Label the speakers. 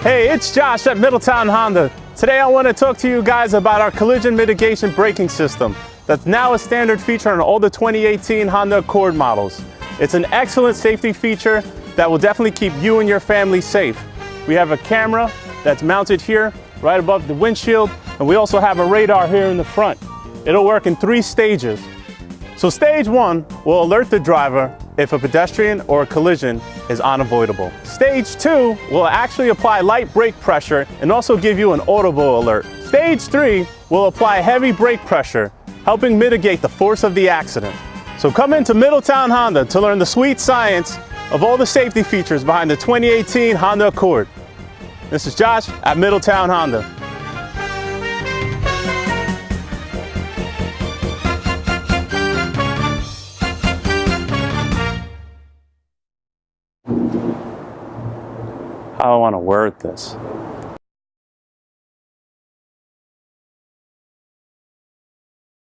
Speaker 1: Hey, it's Josh at Middletown Honda. Today I want to talk to you guys about our collision mitigation braking system that's now a standard feature on all the 2018 Honda Accord models. It's an excellent safety feature that will definitely keep you and your family safe. We have a camera that's mounted here right above the windshield, and we also have a radar here in the front. It'll work in 3 stages. So stage 1 will alert the driver if a pedestrian or a collision is unavoidable. Stage 2 will actually apply light brake pressure and also give you an audible alert. Stage 3 will apply heavy brake pressure, helping mitigate the force of the accident. So come into Middletown Honda to learn the sweet science of all the safety features behind the 2018 Honda Accord. This is Josh at Middletown Honda. How do I want to word this?